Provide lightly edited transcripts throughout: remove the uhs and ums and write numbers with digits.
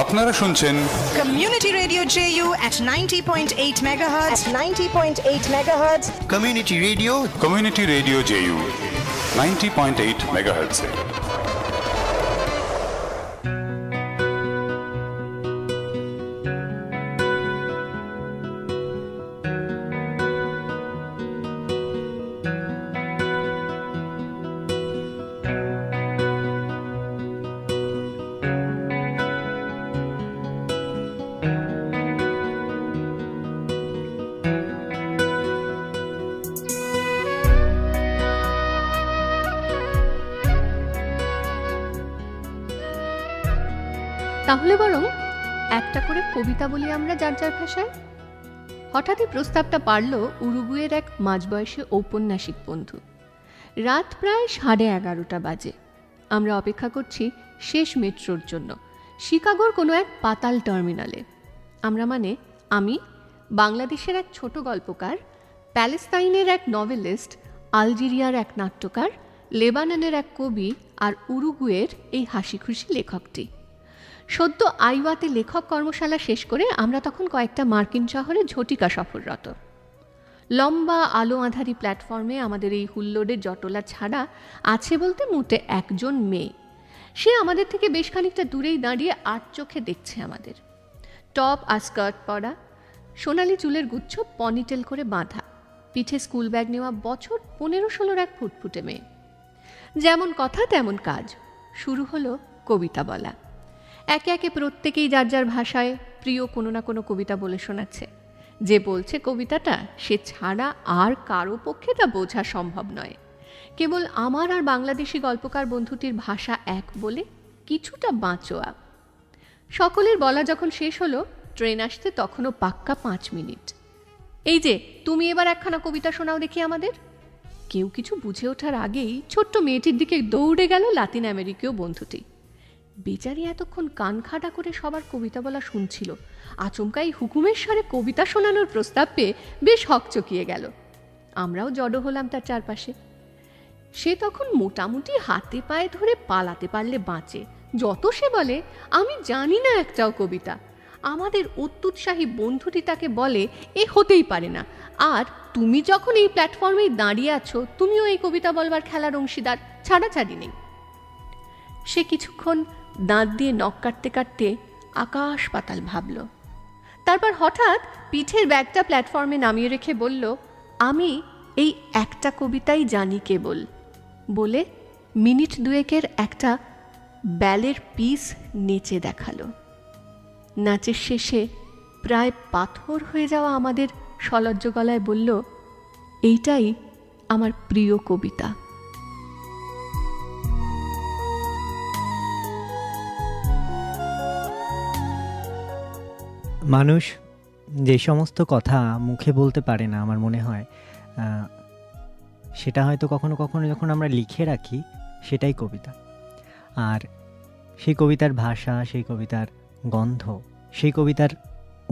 আপনারা শুনছেন community radio JU at 90.8 megahertz. At 90.8 megahertz. Community radio JU 90.8 megahertz. তাহলে বরং একটা করে কবিতা বলি আমরা যার যার ভাষায়। হঠাৎই প্রস্তাবটা পারল উরুগুয়ের এক মাঝবয়সী ঔপন্যাসিক বন্ধু। রাত প্রায় 11:30 বাজে। আমরা অপেক্ষা করছি শেষ মেট্রোর জন্য শিকাগোর কোনো এক পাতাল টার্মিনালে। আমরা মানে আমি, বাংলাদেশের এক ছোট গল্পকার, প্যালেস্তাইনের এক নভেলিস্ট, আলজেরিয়ার এক নাট্যকার, লেবাননের এক কবি আর উরুগুয়ের এই হাসিখুশি লেখকটি। সদ্য আইওয়াতে লেখক কর্মশালা শেষ করে আমরা তখন কয়েকটা মার্কিন শহরে ঝটিকা সফররত। লম্বা আলো আঁধারি প্ল্যাটফর্মে আমাদের এই হুল্লোড়ের জটলা ছাড়া আছে বলতে মোটে একজন মেয়ে। সে আমাদের থেকে বেশ খানিকটা দূরেই দাঁড়িয়ে আট চোখে দেখছে আমাদের। টপ আর স্কার্ট পরা, সোনালি চুলের গুচ্ছ পনিটেল করে বাঁধা, পিঠে স্কুল ব্যাগ নেওয়া বছর 15-16 এক ফুটফুটে মেয়ে। যেমন কথা তেমন কাজ। শুরু হলো কবিতা বলা। একে একে প্রত্যেকেই যার যার ভাষায় প্রিয় কোনো না কোনো কবিতা বলে শোনাচ্ছে। যে বলছে কবিতাটা সে ছাড়া আর কারো পক্ষে তা বোঝা সম্ভব নয়। কেবল আমার আর বাংলাদেশি গল্পকার বন্ধুটির ভাষা এক বলে কিছুটা বাঁচোয়া। সকলের বলা যখন শেষ হলো, ট্রেন আসতে তখনও পাক্কা 5 মিনিট। এই যে তুমি এবার একখানা কবিতা শোনাও দেখি আমাদের। কেউ কিছু বুঝে ওঠার আগেই ছোট্ট মেয়েটির দিকে দৌড়ে গেল লাতিন আমেরিকীয় বন্ধুটি। বেচারি এতক্ষণ কান খাটা করে সবার কবিতা বলা শুনছিল, আচমকাই হুকুমের স্বরে কবিতা শোনানোর প্রস্তাব পেয়ে বেশ হকচকিয়ে গেল। আমরাও জড়ো হলাম তার চারপাশে। সে তখন মোটামুটি হাতে পায়ে ধরে পালাতে পারলে বাঁচে। যত সে বলে আমি জানি না একটাও কবিতা। আমাদের অত্যুৎসাহী বন্ধুটি তাকে বলে এ হতেই পারে না, আর তুমি যখন এই প্ল্যাটফর্মেই দাঁড়িয়ে আছো তুমিও এই কবিতা বলবার খেলার অংশীদার, ছাড়াছাড়ি নেই। সে কিছুক্ষণ দাঁত দিয়ে নখ কাটতে কাটতে আকাশ পাতাল ভাবল। তারপর হঠাৎ পিঠের ব্যাগটা প্ল্যাটফর্মে নামিয়ে রেখে বলল, আমি এই একটা কবিতাই জানি কেবল, বলে মিনিট দুয়েকের একটা ব্যালের পিস নেচে দেখালো। নাচের শেষে প্রায় পাথর হয়ে যাওয়া আমাদের সলজ্জ গলায় বলল, এইটাই আমার প্রিয় কবিতা। মানুষ যে সমস্ত কথা মুখে বলতে পারে না, আমার মনে হয় সেটা হয়তো কখনো কখনো যখন আমরা লিখে রাখি সেটাই কবিতা। আর সেই কবিতার ভাষা, সেই কবিতার গন্ধ, সেই কবিতার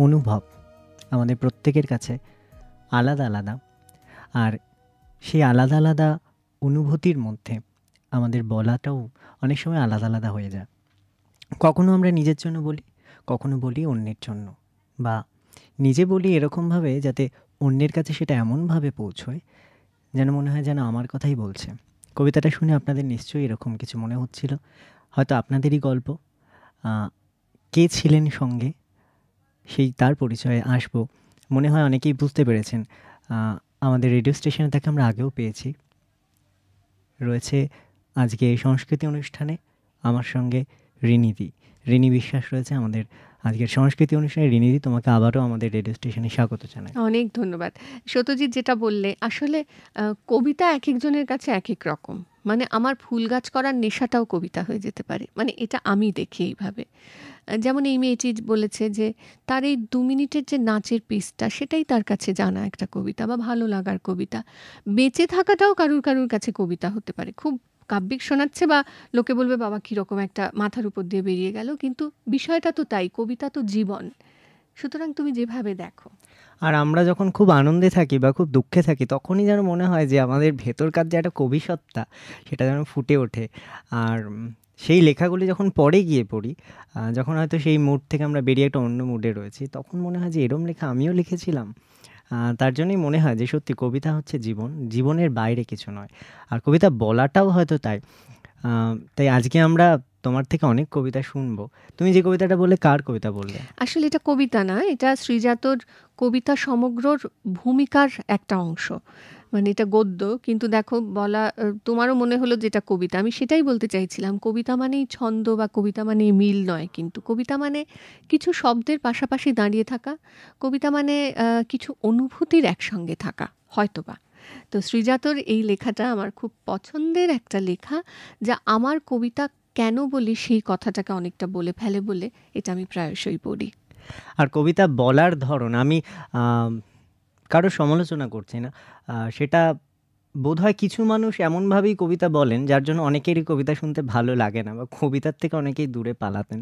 অনুভব আমাদের প্রত্যেকের কাছে আলাদা আলাদা। আর সেই আলাদা আলাদা অনুভূতির মধ্যে আমাদের বলাটাও অনেক সময় আলাদা আলাদা হয়ে যায়। কখনো আমরা নিজের জন্য বলি, কখনো বলি অন্যের জন্য, বা নিজে বলি এরকমভাবে যাতে অন্যের কাছে সেটা এমনভাবে পৌঁছয় যেন মনে হয় যেন আমার কথাই বলছে। কবিতাটা শুনে আপনাদের নিশ্চয়ই এরকম কিছু মনে হচ্ছিল, হয়তো আপনাদেরই গল্প। কে ছিলেন সঙ্গে সেই তার পরিচয়ে আসবো। মনে হয় অনেকেই বুঝতে পেরেছেন, আমাদের রেডিও স্টেশনে তাকে আমরা আগেও পেয়েছি। রয়েছে আজকে এই সংস্কৃতি অনুষ্ঠানে আমার সঙ্গে রিনি বিশ্বাস রয়েছে আমাদের আজকের সংস্কৃতি অনুষ্ঠানে। রিনিদি, তোমাকে আবারও আমাদের রেডিও স্টেশনে স্বাগত জানাই। অনেক ধন্যবাদ। সত্যজিৎ যেটা বললে, আসলে কবিতা এক একজনের কাছে এক এক রকম। মানে আমার ফুল গাছ করার নেশাটাও কবিতা হয়ে যেতে পারে, মানে এটা আমি দেখি এইভাবে। যেমন এই মেয়েটি বলেছে যে তার এই 2 মিনিটের যে নাচের পিসটা, সেটাই তার কাছে জানা একটা কবিতা বা ভালো লাগার কবিতা। বেঁচে থাকাটাও কারুর কারুর কাছে কবিতা হতে পারে। খুব কাব্যিক শোনাচ্ছে বা লোকে বলবে বাবা কীরকম একটা মাথার উপর দিয়ে বেরিয়ে গেল, কিন্তু বিষয়টা তো তাই, কবিতা তো জীবন। সুতরাং তুমি যেভাবে দেখো। আর আমরা যখন খুব আনন্দে থাকি বা খুব দুঃখে থাকি তখনই যেন মনে হয় যে আমাদের ভেতরকার যে একটা কবিসত্তা সেটা যেন ফুটে ওঠে। আর সেই লেখাগুলি যখন পরে গিয়ে পড়ি, যখন হয়তো সেই মুড থেকে আমরা বেরিয়ে একটা অন্য মুডে রয়েছি, তখন মনে হয় যে এরম লেখা আমিও লিখেছিলাম। তার জন্যই মনে হয় যে সত্যি কবিতা হচ্ছে জীবন, জীবনের বাইরে কিছু নয়। আর কবিতা বলাটাও হয়তো তাই। তাই আজকে আমরা তোমার থেকে অনেক কবিতা শুনবো। তুমি যে কবিতাটা বললে, কার কবিতা বললে? আসলে এটা কবিতা না, এটা শ্রীজাতর কবিতা সমগ্রর ভূমিকার একটা অংশ। মানে এটা গদ্য, কিন্তু দেখো বলা, তোমারও মনে হলো যেটা কবিতা। আমি সেটাই বলতে চাইছিলাম, কবিতা মানেই ছন্দ বা কবিতা মানেই মিল নয়, কিন্তু কবিতা মানে কিছু শব্দের পাশাপাশি দাঁড়িয়ে থাকা, কবিতা মানে কিছু অনুভূতির একসঙ্গে থাকা হয়তোবা। তো শ্রীজাতর এই লেখাটা আমার খুব পছন্দের একটা লেখা, যা আমার কবিতা কেন বলি সেই কথাটাকে অনেকটা বলে ফেলে বলে এটা আমি প্রায়শই পড়ি। আর কবিতা বলার ধরন, আমি কারো সমালোচনা করছি না, সেটা বোধহয় কিছু মানুষ এমনভাবেই কবিতা বলেন যার জন্য অনেকেরই কবিতা শুনতে ভালো লাগে না, বা কবিতার থেকে অনেকেই দূরে পালাতেন।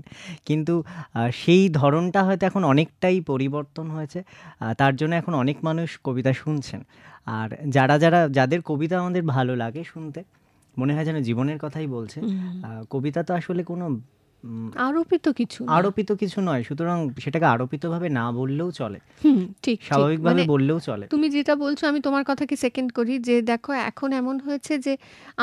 কিন্তু সেই ধরনটা হয়তো এখন অনেকটাই পরিবর্তন হয়েছে, তার জন্য এখন অনেক মানুষ কবিতা শুনছেন। আর যাদের কবিতা আমাদের ভালো লাগে শুনতে, মনে হয় যেন জীবনের কথাই বলছে। কবিতা তো আসলে কোনো আরোপিত কিছু নয়, সুতরাং সেটাকে আরোপিতভাবে না বললেও চলে, ঠিক স্বাভাবিকভাবে বললেও চলে। তুমি যেটা বলছো আমি তোমার কথাকে সেকেন্ড করি, যে দেখো এখন এমন হয়েছে যে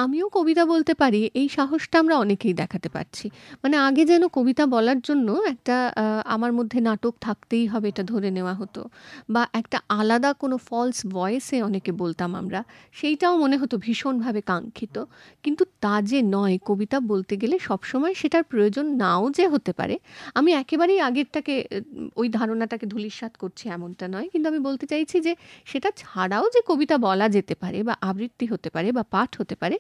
আমিও কবিতা বলতে পারি, এই সাহসটা আমরা অনেকেই দেখাতে পারছি। মানে আগে যেন কবিতা বলার জন্য একটা আমার মধ্যে নাটক থাকতেই হবে এটা ধরে নেওয়া হতো, বা একটা আলাদা কোনো ফলস ভয়েসে অনেকে বলতাম আমরা, সেইটাও মনে হতো ভীষণভাবে কাঙ্ক্ষিত। কিন্তু তা যে নয়, কবিতা বলতে গেলে সবসময় সেটার প্রয়োজন নাও যে হতে পারে। আমি একেবারেই আগেরটাকে, ওই ধারণাটাকে ধূলিসাৎ করছি এমনটা নয়, কিন্তু আমি বলতে চাইছি যে সেটা ছাড়াও যে কবিতা বলা যেতে পারে বা আবৃত্তি হতে পারে বা পাঠ হতে পারে,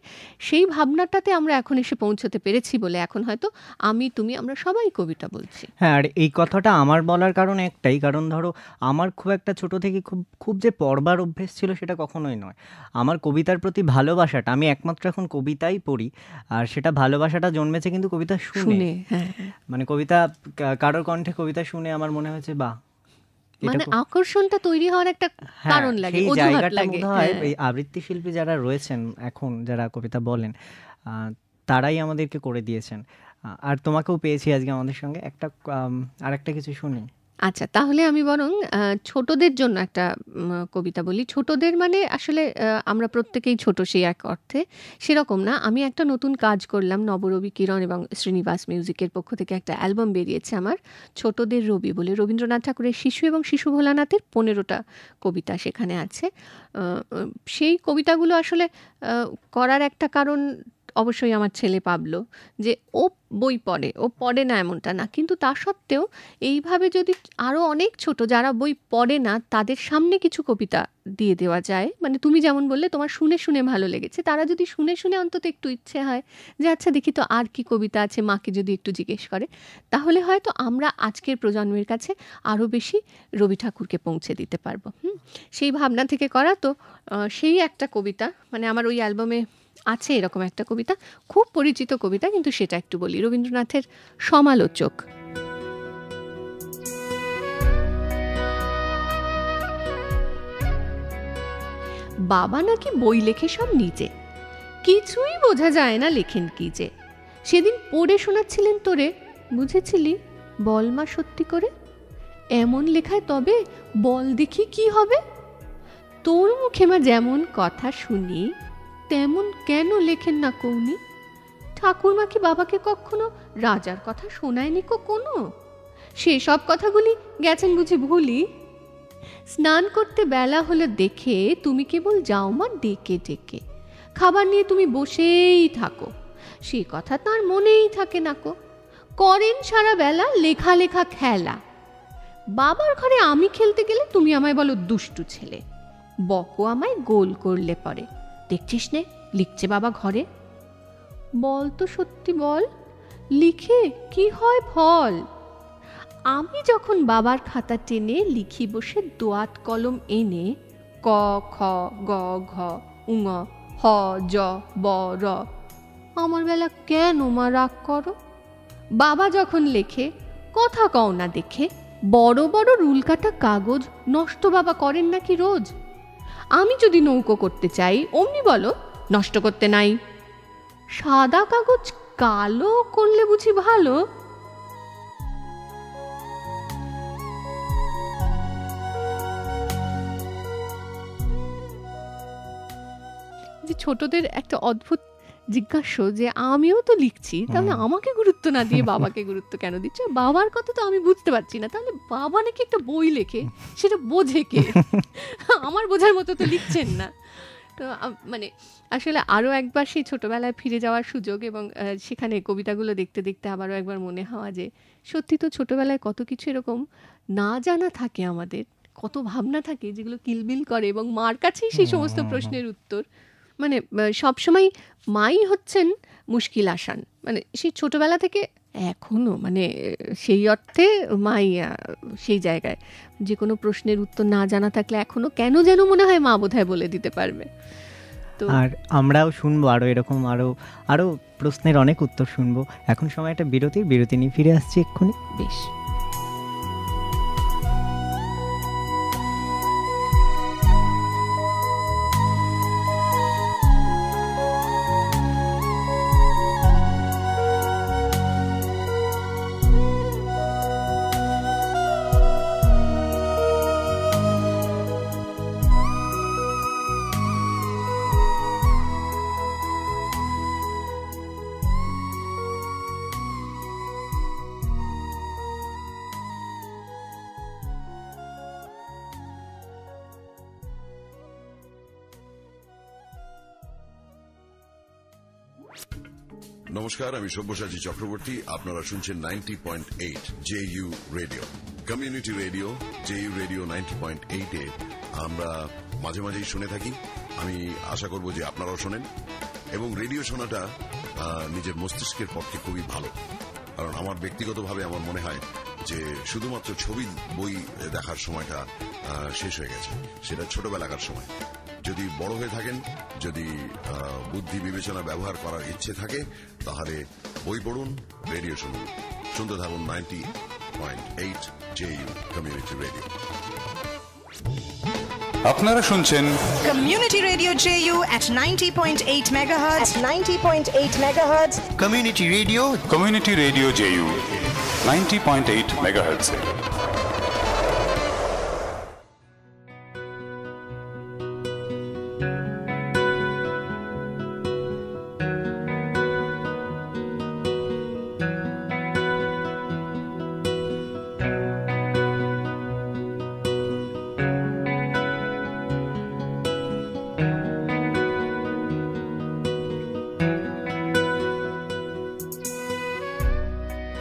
সেই ভাবনাটাতে আমরা এখন এসে পৌঁছতে পেরেছি বলে এখন হয়তো আমি, তুমি, আমরা সবাই কবিতা বলছি। হ্যাঁ, আর এই কথাটা আমার বলার কারণ একটাই, কারণ ধরো আমার খুব একটা ছোট থেকে খুব যে পড়বার অভ্যেস ছিল সেটা কখনোই নয়। আমার কবিতার প্রতি ভালোবাসাটা, আমি একমাত্র এখন কবিতাই পড়ি, আর সেটা ভালোবাসাটা জন্মেছে কিন্তু কবিতা শুনে। মানে কবিতা, কারোর কণ্ঠে কবিতা শুনে আমার মনে হয়েছে বাহ, মানে আকর্ষণটা তৈরি হওয়ার একটা কারণ লাগে, এই জায়গাটা বোধহয় এই আবৃত্তি শিল্পী যারা রয়েছেন এখন, যারা কবিতা বলেন, তারাই আমাদেরকে করে দিয়েছেন। আর তোমাকেও পেয়েছি আজকে আমাদের সঙ্গে। আর একটা কিছু শুনি। আচ্ছা, তাহলে আমি বরং ছোটদের জন্য একটা কবিতা বলি। ছোটদের মানে আসলে আমরা প্রত্যেকেই ছোট সেই এক অর্থে, সেরকম না। আমি একটা নতুন কাজ করলাম, নবরবি কিরণ এবং শ্রীনিবাস মিউজিকের পক্ষ থেকে একটা অ্যালবাম বেরিয়েছে আমার, ছোটদের রবি বলে। রবীন্দ্রনাথ ঠাকুরের শিশু এবং শিশু ভোলানাথের 15টা কবিতা সেখানে আছে। সেই কবিতাগুলো আসলে করার একটা কারণ অবশ্যই আমার ছেলে পাবলো, যে ও বই পড়ে, ও পড়ে না এমনটা না, কিন্তু তা সত্ত্বেও এইভাবে যদি আরও অনেক ছোট যারা বই পড়ে না তাদের সামনে কিছু কবিতা দিয়ে দেওয়া যায়, মানে তুমি যেমন বললে তোমার শুনে শুনে ভালো লেগেছে, তারা যদি শুনে শুনে অন্তত একটু ইচ্ছে হয় যে আচ্ছা দেখি তো আর কি কবিতা আছে, মাকে যদি একটু জিজ্ঞেস করে, তাহলে হয়তো আমরা আজকের প্রজন্মের কাছে আরও বেশি রবি ঠাকুরকে পৌঁছে দিতে পারবো। সেই ভাবনা থেকে করা। তো সেই একটা কবিতা, মানে আমার ওই অ্যালবামে আছে এরকম একটা কবিতা, খুব পরিচিত কবিতা, কিন্তু সেটা একটু বলি। রবীন্দ্রনাথের সমালোচক। বাবা নাকি বই লেখে সব নিজে, কিছুই বোঝা যায় না লেখেন কি যে। সেদিন পড়ে শোনাচ্ছিলেন তোরে, বুঝেছিলি বল মা সত্যি করে, এমন লেখায় তবে বল দেখি কি হবে। তোর মুখে মা যেমন কথা শুনি তেমন কেন লেখেন না কৌনি। ঠাকুরমা কি বাবাকে কখনো রাজার কথা শোনায়নি কোনো? সেসব কথাগুলি গেছেন বুঝি ভুলি। স্নান করতে বেলা হলে দেখে তুমি কেবল যাও মা ডেকে ডেকে, খাবার নিয়ে তুমি বসেই থাকো, সে কথা তার মনেই থাকে না করেন সারা বেলা লেখা লেখা খেলা। বাবার ঘরে আমি খেলতে গেলে তুমি আমায় বলো দুষ্টু ছেলে, বকো আমায় গোল করলে পরে, দেখছিস নে লিখছে বাবা ঘরে। বল তো সত্যি বল, লিখে কি হয় ফল। আমি যখন বাবার খাতা টেনে লিখি বসে দোয়াত কলম এনে, ক খ গ ঘ উঙ হ জ ব র, আমার বেলা কেন মা রাগ করো। বাবা যখন লেখে কথা কও না দেখে, বড় বড় রুল কাটা কাগজ নষ্ট বাবা করেন নাকি রোজ। আমি যদি নৌকো করতে চাই অমনি বলো নষ্ট করতে নাই। সাদা কাগজ কালো করলে বুঝি ভালো? যে ছোটদের একটা অদ্ভুত জিজ্ঞাসা যে আমিও তো লিখছি, তাহলে আমাকে গুরুত্ব না দিয়ে বাবাকে গুরুত্ব কেন দিচ্ছ? বাবার কথা তো আমি বুঝতে পারছি না, তাহলে বাবা নাকি একটা বই লেখে, সেটা বোঝে কে? আমার বোঝার মতো তো লিখছেন না। তো মানে আসলে আরও একবার সেই ছোটবেলায় ফিরে যাওয়ার সুযোগ, এবং সেখানে কবিতাগুলো দেখতে দেখতে আবারও একবার মনে হওয়া যে সত্যি তো ছোটবেলায় কত কিছু এরকম না জানা থাকে আমাদের, কত ভাবনা থাকে যেগুলো কিলবিল করে, এবং মার কাছেই সেই সমস্ত প্রশ্নের উত্তর। মানে সবসময় মাই হচ্ছেন মুশকিল আসান, মানে সেই ছোটবেলা থেকে এখনও, মানে সেই অর্থে মাই সেই জায়গায় যে কোনো প্রশ্নের উত্তর না জানা থাকলে এখনও কেন যেন মনে হয় মা বোধহয় বলে দিতে পারবে। তো আর আমরাও শুনবো আরও এরকম আরও প্রশ্নের অনেক উত্তর শুনবো। এখন সময় একটা বিরতি নিয়ে ফিরে আসছি এক্ষুনি। বেশ। নমস্কার, আমি সব্যসাচী চক্রবর্তী। আপনারা শুনছেন 90.8 JU radio, community radio, JU radio 90.8 আমরা মাঝে মাঝেই শুনে থাকি। আমি আশা করব যে আপনারাও শোনেন, এবং রেডিও শোনাটা নিজের মস্তিষ্কের পক্ষে খুবই ভালো। কারণ আমার ব্যক্তিগতভাবে আমার মনে হয় যে শুধুমাত্র ছবি বই দেখার সময়টা শেষ হয়ে গেছে, সেটা ছোটবেলাকার সময়। যদি বড় হয়ে থাকেন, যদি বুদ্ধি বিবেচনা ব্যবহার করার ইচ্ছে থাকে, তাহলে বই পড়ুন, রেডিও শুনুন, শুনতে থাকুন 90.8 JU কমিউনিটি রেডিও। আপনারা শুনছেন Community Radio JU at 90.8 megahertz. 90.8 megahertz. Community radio JU 90.8 megahertz.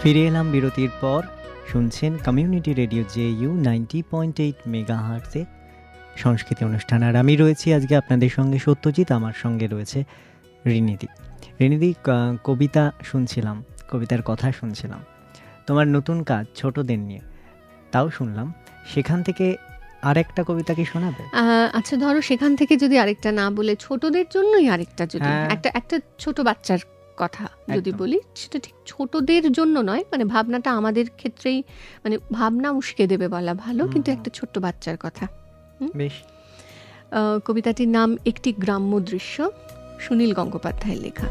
ফিরে এলাম বিরতির পর। শুনছেন কমিউনিটি রেডিও JU 90.8 মেগাহার্টজে সংস্কৃতি অনুষ্ঠান। আর আমি রয়েছি আজকে আপনাদের সঙ্গে সত্যজিৎ, আমার সঙ্গে রয়েছে রিনিদি। কবিতা শুনছিলাম, কবিতার কথা শুনছিলাম, তোমার নতুন কাজ ছোটদের নিয়ে, তাও শুনলাম। সেখান থেকে আরেকটা কবিতা কি শোনাবে? আচ্ছা, ধরো সেখান থেকে যদি আরেকটা না বলে ছোটদের জন্যই আরেকটা, যদি একটা ছোট বাচ্চার কথা যদি বলি, সেটা ঠিক ছোটদের জন্য নয়, মানে ভাবনাটা আমাদের ক্ষেত্রেই, মানে ভাবনা উস্কে দেবে বলা ভালো, কিন্তু একটা ছোট্ট বাচ্চার কথা। বেশ। কবিতাটির নাম একটি গ্রাম্য দৃশ্য, সুনীল গঙ্গোপাধ্যায়ের লেখা।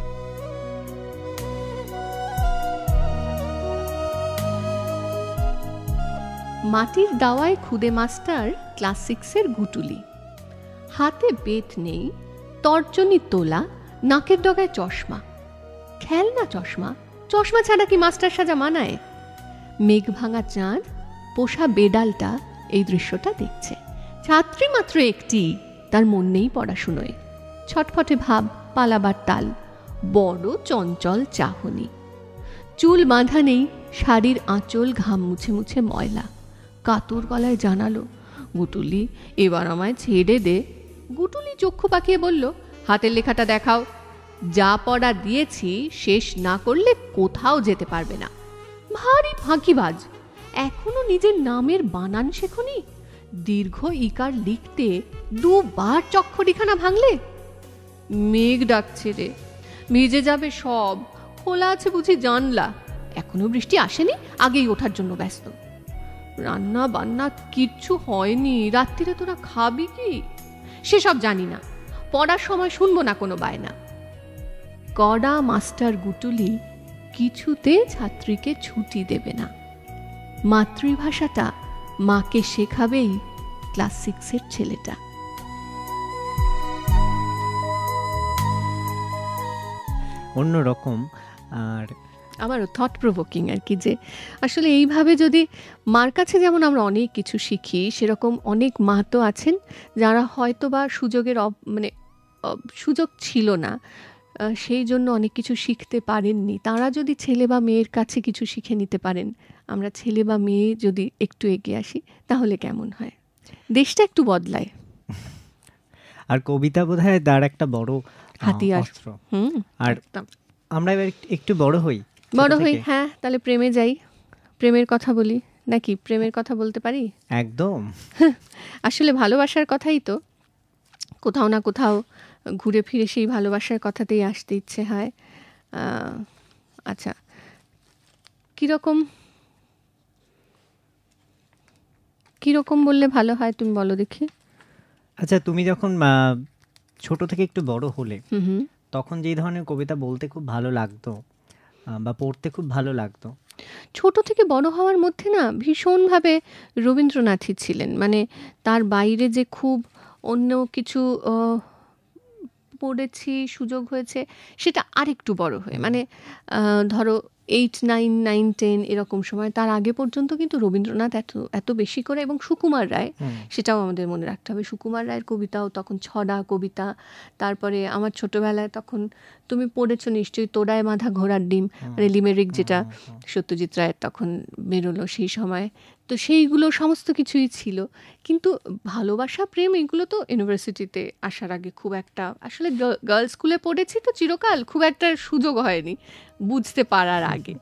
মাটির দাওয়ায় খুদে মাস্টার ক্লাস 6-এর গুটুলি, হাতে বেত নেই, তর্জনী তোলা, নাকের ডগায় চশমা, খেলনা চশমা, চশমা ছাড়া কি মাস্টার সাজা মানায়? মেঘ ভাঙা চাঁদ, পোষা বেডালটা এই দৃশ্যটা দেখছে। ছাত্রী মাত্র একটি, তার মন নেই পড়াশুনোয়, ছটফটে ভাব, পালাবার তাল, বড় চঞ্চল চাহনি। চুল বাঁধা নেই, শাড়ির আঁচল ঘাম মুছে মুছে ময়লা, কাতর গলায় জানালো, গুটুলি এবার আমায় ছেড়ে দে। গুটুলি চক্ষু পাকিয়ে বলল, হাতের লেখাটা দেখাও, যা পড়া দিয়েছি শেষ না করলে কোথাও যেতে পারবে না। ভারী ফাঁকিবাজ, এখনো নিজের নামের বানান শেখনি? দীর্ঘ ইকার লিখতে দুবার চক্ষরিখানা ভাঙলে। মেঘ ডাকছে রে, ভিজে যাবে সব, খোলা আছে বুঝি জানলা, এখনো বৃষ্টি আসেনি, আগেই ওঠার জন্য ব্যস্ত। রান্না বান্না কিচ্ছু হয়নি, রাত্রিরে তোরা খাবি কি? সেসব জানি না, পড়ার সময় শুনবো না কোনো বায়না। কড়া মাস্টার গুটুলি কিছুতে ছাত্রীকে ছুটি দেবে না। মাতৃভাষাটা মাকে শেখাবেই ক্লাস 6-এর ছেলেটা। অন্যরকম। আর আমারও থট প্রভোকিং আর কি, যে আসলে এইভাবে যদি মার কাছে যেমন আমরা অনেক কিছু শিখি, সেরকম অনেক মা তো আছেন যারা হয়তো বা সুযোগের সুযোগ ছিল না, সেই জন্য অনেক কিছু শিখতে পারেননি। তারা যদি ছেলে বা মেয়ের কাছে কিছু শিখে নিতে পারেন, আমরা ছেলে বা মেয়ে যদি একটু এগিয়ে আসি, তাহলে কেমন হয়, দেশটা একটু বদলায়। আর কবিতা বোধহয় তার একটা বড় হাতিয়ার। অস্ত্র। আর একদম। আমরা এবার একটু বড় হই। হ্যাঁ, তাহলে প্রেমে যাই, প্রেমের কথা বলি নাকি? প্রেমের কথা বলতে পারি একদম। আসলে ভালোবাসার কথাই তো, কোথাও না কোথাও ঘুরে ফিরে সেই ভালোবাসার কথাতেই আসতে ইচ্ছে হয়। আচ্ছা, কিরকম বললে ভালো হয় তুমি বলো দেখি। আচ্ছা, তুমি যখন ছোট থেকে একটু বড় হলে, তখন যেই ধরনের কবিতা বলতে খুব ভালো লাগতো বা পড়তে খুব ভালো লাগতো? ছোট থেকে বড় হওয়ার মধ্যে না ভীষণভাবে রবীন্দ্রনাথই ছিলেন। মানে তার বাইরে যে খুব অন্য কিছু পড়েছি, সুযোগ হয়েছে, সেটা আরেকটু বড় হয়ে, মানে ধরো 8, 9, 9, 10 এরকম সময়। তার আগে পর্যন্ত কিন্তু রবীন্দ্রনাথ এত বেশি করে, এবং সুকুমার রায়, সেটাও আমাদের মনে রাখতে হবে। সুকুমার রায়ের কবিতাও তখন ছড়া কবিতা। তারপরে আমার ছোটবেলায় তখন তুমি পড়েছো নিশ্চয়ই তোড়ায় বাঁধা ঘোড়ার ডিম, মানে লিমেরিক, যেটা সত্যজিৎ রায়ের তখন বেরোলো সেই সময়। তো সেইগুলো সমস্ত কিছুই ছিল। কিন্তু ভালোবাসা, প্রেম, এগুলো তো ইউনিভার্সিটিতে আসার আগে খুব একটা, আসলে গার্লস স্কুলে পড়েছি তো চিরকাল, খুব একটা সুযোগ হয়নি বুঝতে পারার আগে।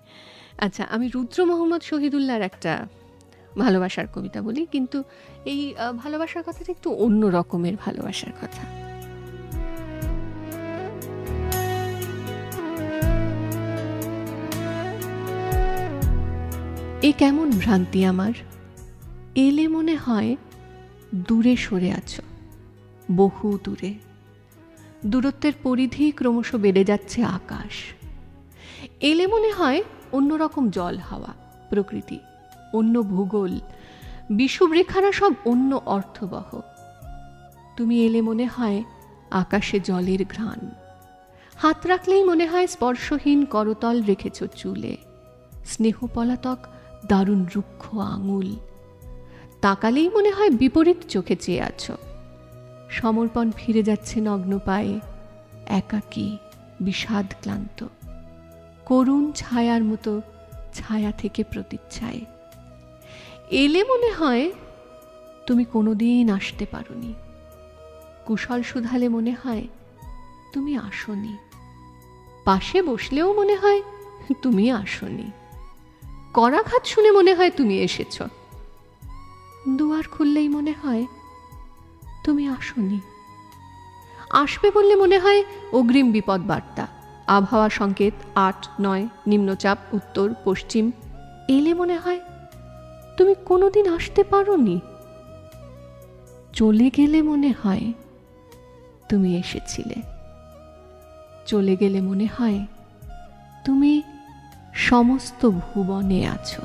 আচ্ছা, আমি রুদ্র মোহাম্মদ শহীদুল্লাহর একটা ভালোবাসার কবিতা বলি, কিন্তু এই ভালোবাসার কথাটা একটু অন্য রকমের ভালোবাসার কথা। এ কেমন ভ্রান্তি আমার, এলে মনে হয় দূরে সরে আছো, বহু দূরে। দূরত্বের পরিধি ক্রমশ বেড়ে যাচ্ছে আকাশ। এলে মনে হয় অন্যরকম জল, হাওয়া, প্রকৃতি, অন্য ভূগোল, বিষুবরেখারা সব অন্য অর্থবহ। তুমি এলে মনে হয় আকাশে জলের ঘ্রাণ। হাত রাখলেই মনে হয় স্পর্শহীন করতল রেখেছ চুলে। স্নেহ পলাতক দারুণ রুক্ষ আঙুল। তাকালেই মনে হয় বিপরীত চোখে চেয়ে আছো। সমর্পণ ফিরে যাচ্ছে নগ্ন পায়ে, একাকী, বিষাদ ক্লান্ত, করুণ ছায়ার মতো ছায়া থেকে প্রতিচ্ছায়। এলে মনে হয় তুমি কোনোদিন আসতে পারোনি। কুশল শুধালে মনে হয় তুমি আসোনি। পাশে বসলেও মনে হয় তুমি আসোনি। করাঘাত শুনে মনে হয় তুমি এসেছ। দুয়ার খুললেই মনে হয় তুমি আসোনি। আসবে বললে মনে হয় অগ্রিম বিপদ বার্তা, আবহাওয়া সংকেত 8, 9, নিম্নচাপ উত্তর পশ্চিম। এলে মনে হয় তুমি কোনোদিন আসতে পারোনি। চলে গেলে মনে হয় তুমি এসেছিলে। চলে গেলে মনে হয় তুমি সমস্ত ভুবনে আছো।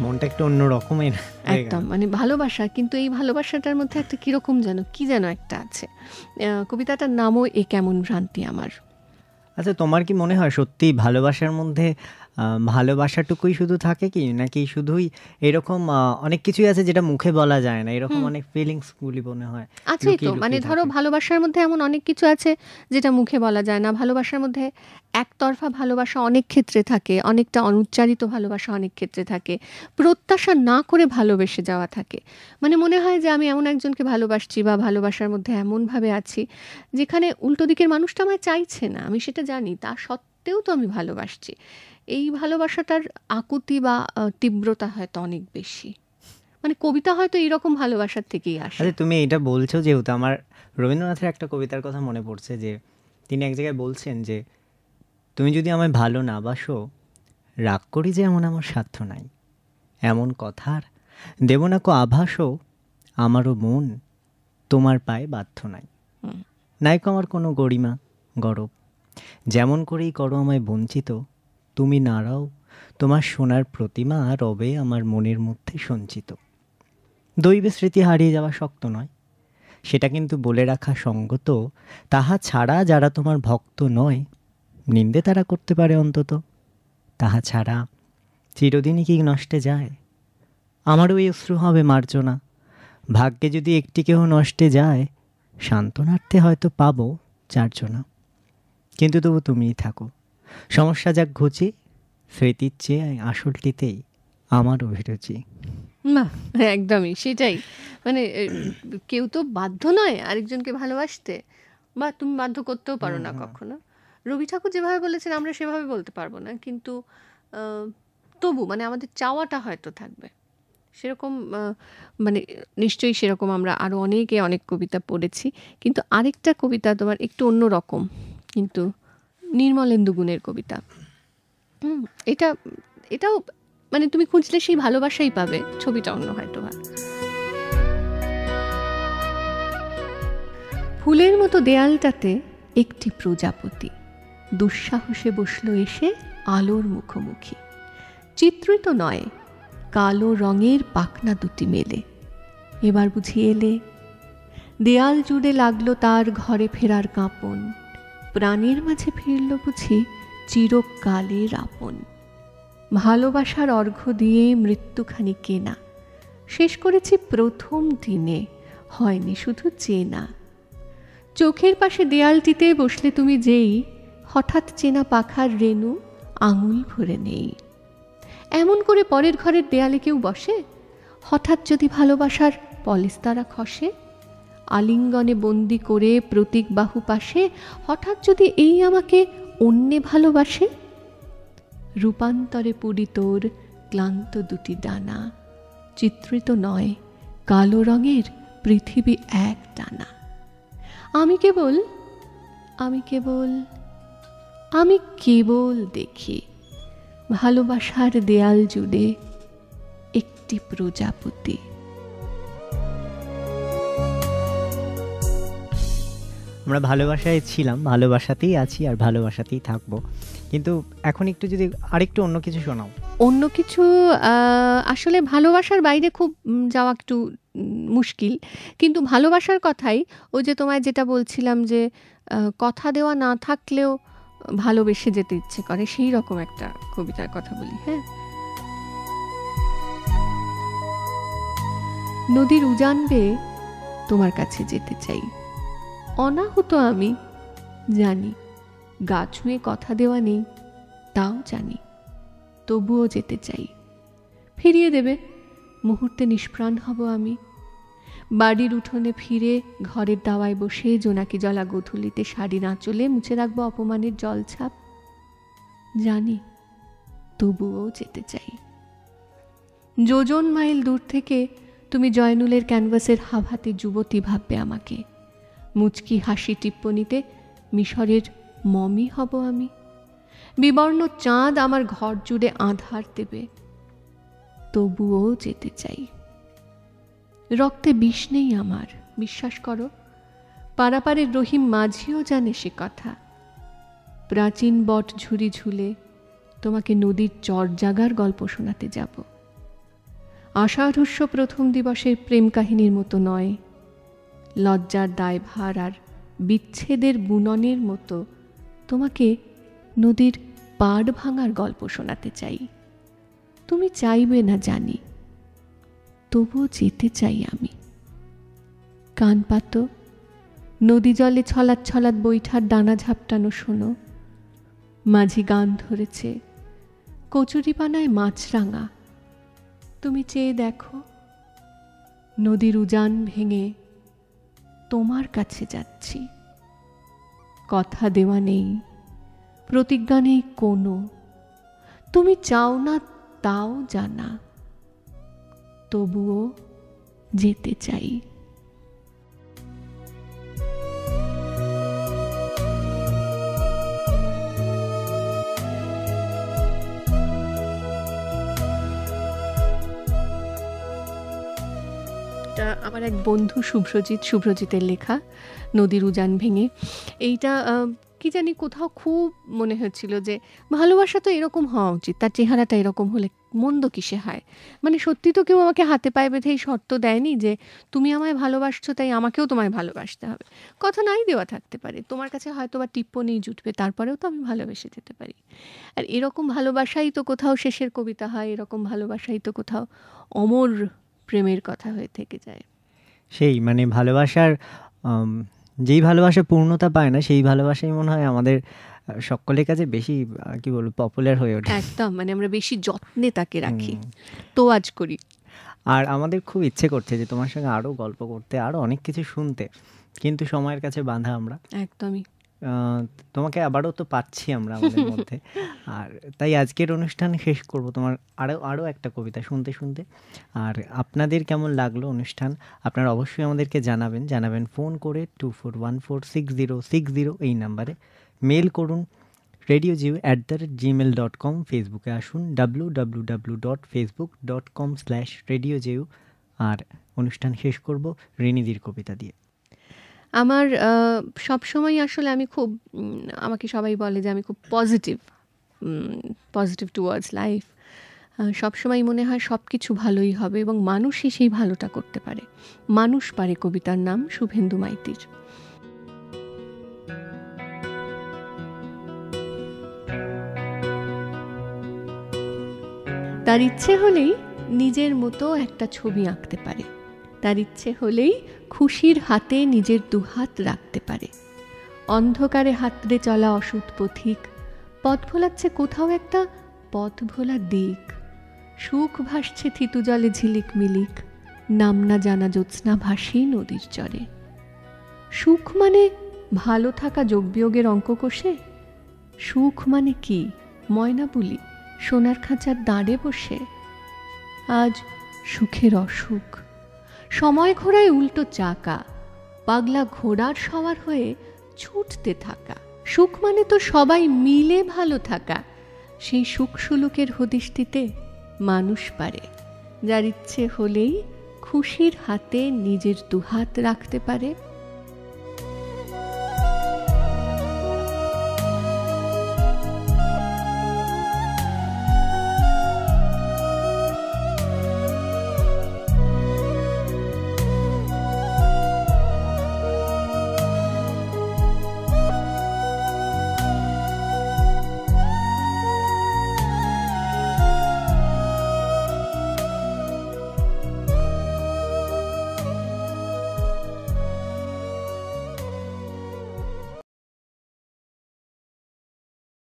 মনটা একটু অন্য রকমের একদম, মানে ভালোবাসা, কিন্তু এই ভালোবাসাটার মধ্যে একটা কিরকম যেন একটা আছে। কবিতাটার নামও এ কেমন ভ্রান্তি আমার। আচ্ছা, তোমার কি মনে হয় সত্যি ভালোবাসার মধ্যে ভালোবাসাটুকুই শুধু থাকে কি, নাকি শুধুই এরকম অনেক কিছুই আছে যেটা মুখে বলা যায় না, এরকম অনেক ফিলিংস গুলি মনে হয় আছেই তো। মানে ধরো ভালোবাসার মধ্যে এমন অনেক কিছু আছে যেটা মুখে বলা যায় না। ভালোবাসার মধ্যে একতরফা ভালোবাসা অনেক ক্ষেত্রে থাকে, অনেকটা অনুচ্চারিত ভালোবাসা অনেক ক্ষেত্রে থাকে, প্রত্যাশা না করে ভালোবেসে যাওয়া থাকে। মানে মনে হয় যে আমি এমন একজনকে ভালোবাসছি বা ভালোবাসার মধ্যে এমনভাবে আছি যেখানে উল্টো দিকের মানুষটা আমায় চাইছে না, আমি সেটা জানি, তা সত্ত্বেও তো আমি ভালোবাসছি। এই ভালোবাসাটার আকুতি বা তীব্রতা হয়তো অনেক বেশি। মানে কবিতা হয়তো এইরকম ভালোবাসার থেকেই আসে। আচ্ছা, তুমি এটা বলছো যেহেতু আমার রবীন্দ্রনাথের একটা কবিতার কথা মনে পড়ছে, যে তিনি এক জায়গায় বলছেন যে তুমি যদি আমায় ভালো না বাসো, রাগ করি যে এমন আমার সাধ্য নাই। এমন কথার দেব না কো আভাসও, আমারও মন তোমার পায়ে বাধ্য নাই। নাইকো আমার কোনো গরিমা গরব, যেমন করেই করো আমায় বঞ্চিত, তুমি নাড়াও তোমার সোনার প্রতিমা রবে আমার মনের মধ্যে সঞ্চিত। দৈবে স্মৃতি হারিয়ে যাওয়া শক্ত নয়, সেটা কিন্তু বলে রাখা সঙ্গত, তাহা ছাড়া যারা তোমার ভক্ত নয়, নিন্দে তারা করতে পারে অন্তত। তাহা ছাড়া চিরদিনই কি নষ্টে যায়, আমারও এই অশ্রু হবে মার্জনা। ভাগ্যে যদি একটি কেহ নষ্টে যায়, সান্ত্বনার্থে হয়তো পাবো চারজনা। কিন্তু তবু তুমিই থাকো, সমস্যা যাক ঘুচি, স্মৃতির চেয়ে আসলটিতেই আমার অভিরুচি। বাহ, একদমই সেটাই। মানে কেউ তো বাধ্য নয় আরেকজনকে ভালোবাসতে, বা তুমি বাধ্য করতেও পারো না কখনো। রবি ঠাকুর যেভাবে বলেছেন আমরা সেভাবে বলতে পারবো না, কিন্তু তবু মানে আমাদের চাওয়াটা হয়তো থাকবে সেরকম। মানে নিশ্চয়ই সেরকম আমরা আরও অনেকে অনেক কবিতা পড়েছি, কিন্তু আরেকটা কবিতা তোমার একটু অন্য রকম, কিন্তু নির্মলেন্দু গুণের কবিতা। এটাও মানে তুমি খুঁজলে সেই ভালোবাসাই পাবে, ছবিটা অন্য হয়তো। ফুলের মতো দেয়ালটাতে একটি প্রজাপতি দুঃসাহসে বসলো এসে আলোর মুখোমুখি। চিত্রিত নয়, কালো রঙের পাখনা দুটি মেলে। এবার বুঝি এলে। দেয়াল জুড়ে লাগলো তার ঘরে ফেরার কাঁপন, প্রাণের মাঝে ফিরল বুঝি চিরকালের আপন। ভালোবাসার অর্ঘ্য দিয়ে মৃত্যুখানি কেনা, শেষ করেছি প্রথম দিনে, হয়নি শুধু চেনা। চোখের পাশে দেয়ালটিতে বসলে তুমি যেই, হঠাৎ চেনা পাখার রেণু আঙুল ভরে নেই। এমন করে পরের ঘরের দেয়ালে কেউ বসে, হঠাৎ যদি ভালোবাসার পলেস্তারা খসে। আলিঙ্গনে বন্দি করে প্রতীক বাহু পাশে, হঠাৎ যদি এই আমাকে অন্যে ভালোবাসে। রূপান্তরে পুরি তোর ক্লান্ত দুটি ডানা, চিত্রিত নয়, কালো রঙের পৃথিবী এক টানা। আমি কেবল আমি কেবল আমি কেবল দেখি ভালোবাসার দেয়াল জুড়ে একটি প্রজাপতি। আমরা ভালোবাসায় ছিলাম, ভালোবাসাতেই আছি আর ভালোবাসাতেই থাকবো, কিন্তু এখন একটু যদি আরেকটু অন্য কিছু শোনাও। অন্য কিছু আসলে ভালোবাসার বাইরে খুব যাওয়া একটু মুশকিল, কিন্তু ভালোবাসার কথাই, ওই যে তোমায় যেটা বলছিলাম যে কথা দেওয়া না থাকলেও ভালোবেসে যেতে ইচ্ছে করে, সেই রকম একটা কবিতার কথা বলি। হ্যাঁ, নদীর উজান বেয়ে তোমার কাছে যেতে চাই, অনাহত আমি জানি, গা ছুঁয়ে কথা দেওয়া নেই তাও জানি, তবুও যেতে চাই। ফিরিয়ে দেবে, মুহূর্তে নিষ্প্রাণ হব আমি। বাড়ির উঠোনে ফিরে ঘরের দাওয়ায় বসে জোনাকি জলা গোধূলিতে শাড়ির আঁচলে মুছে রাখবো অপমানের জলছাপ। জানি, তবুও যেতে চাই। যোজন মাইল দূর থেকে তুমি জয়নুলের ক্যানভাসের হাভাতে যুবতী ভাববে আমাকে। মুচকি হাসি টিপ্পনিতে মিশরের মমি হব আমি। বিবর্ণ চাঁদ আমার ঘর জুড়ে আঁধার দেবে, তবুও যেতে চাই। রক্তে বিষ নেই আমার, বিশ্বাস করো, পারাপারের রহিম মাঝিও জানে সে কথা। প্রাচীন বট ঝুরি ঝুলে তোমাকে নদীর চর জাগার গল্প শোনাতে যাব। আষাঢ়স্য প্রথম দিবসের প্রেম কাহিনীর মতো নয়, লজ্জার দায়ভার আর বিচ্ছেদের বুননের মতো তোমাকে নদীর পাড় ভাঙার গল্প শোনাতে চাই। তুমি চাইবে না জানি, তবুও যেতে চাই আমি। কান পাতো, নদী জলে ছলাৎ ছলাৎ বৈঠার ডানা ঝাপটানো শোনো। মাঝি গান ধরেছে, কচুরিপানায় মাছরাঙা। তুমি চেয়ে দেখো, নদীর উজান ভেঙে তোমার কাছে যাচ্ছি। কথা দেওয়া নেই, প্রতিজ্ঞা নেই কোনো, তুমি চাও না তাও জানা, তবুও যেতে চাই। আমার এক বন্ধু শুভ্রজিতের লেখা নদীর উজান ভেঙে, এইটা কি জানি কোথাও খুব মনে হচ্ছিল যে ভালোবাসা তো এরকম হওয়া উচিত, তার চেহারাটা এরকম হলে মন্দ কিসে হয়। মানে সত্যি তো কেউ আমাকে হাতে পায়ে বেঁধে এই শর্ত দেয়নি যে তুমি আমায় ভালোবাসছো তাই আমাকেও তোমায় ভালোবাসতে হবে। কথা নাই দেওয়া থাকতে পারে, তোমার কাছে হয়তো বা টিপ্পনি জুটবে, তারপরেও তো আমি ভালোবেসে যেতে পারি। আর এরকম ভালোবাসাই তো কোথাও শেষের কবিতা হয়, এরকম ভালোবাসাই তো কোথাও অমর প্রেমের কথা হয়ে থেকে যায়। সেই মানে ভালোবাসার যেই ভালোবাসা পূর্ণতা পায় না সেই ভালোবাসাই মনে হয় আমাদের সকলের কাছে বেশি কি বলবো পপুলার হয়ে ওঠে। একদম, মানে আমরা বেশি যত্নে তাকে রাখি, তো আজ করি। আর আমাদের খুব ইচ্ছে করছে যে তোমার সঙ্গে আরও গল্প করতে, আরও অনেক কিছু শুনতে, কিন্তু সময়ের কাছে বাঁধা আমরা। একদমই। তোমাকে আবারও তো পাচ্ছি আমরা আমাদের মধ্যে, আর তাই আজকের অনুষ্ঠান শেষ করব তোমার আরও একটা কবিতা শুনতে শুনতে। আর আপনাদের কেমন লাগলো অনুষ্ঠান আপনারা অবশ্যই আমাদেরকে জানাবেন ফোন করে 24146060 এই নাম্বারে। মেল করুন radiojeu@gmail.com, ফেসবুকে আসুন www.facebook.com/radiojeu। আর অনুষ্ঠান শেষ করব রিনিদির কবিতা দিয়ে। আমার সবসময় আসলে আমি খুব আমাকে সবাই বলে যে আমি খুব পজিটিভ টুয়ার্ডস লাইফ। সবসময় মনে হয় সব কিছু ভালোই হবে এবং মানুষই সেই ভালোটা করতে পারে। মানুষ পারে কবিতার নাম শুভেন্দু মাইতির। তার ইচ্ছে হলেই নিজের মতো একটা ছবি আঁকতে পারে, তার ইচ্ছে হলেই খুশির হাতে নিজের দুহাত রাখতে পারে। অন্ধকারে হাতড়ে চলা অসৎ পথিক পথ ভোলাচ্ছে কোথাও একটা পথ ভোলা দিক। সুখ ভাসছে থিতু জলে ঝিলিক মিলিক, নাম না জানা জ্যোৎস্না ভাসি নদীর চরে। সুখ মানে ভালো থাকা যোগবিয়োগের অঙ্ক কষে? সুখ মানে কি ময়না বলি সোনার খাঁচার দাঁড়ে বসে? আজ সুখের অসুখ, সময় ঘোড়ায় উল্টো চাকা, পাগলা ঘোড়ার সওয়ার হয়ে ছুটতে থাকা। সুখ মানে তো সবাই মিলে ভালো থাকা, সেই সুখ সুলুকের হদিশটিতে মানুষ পারে, যার ইচ্ছে হলেই খুশির হাতে নিজের দুহাত রাখতে পারে।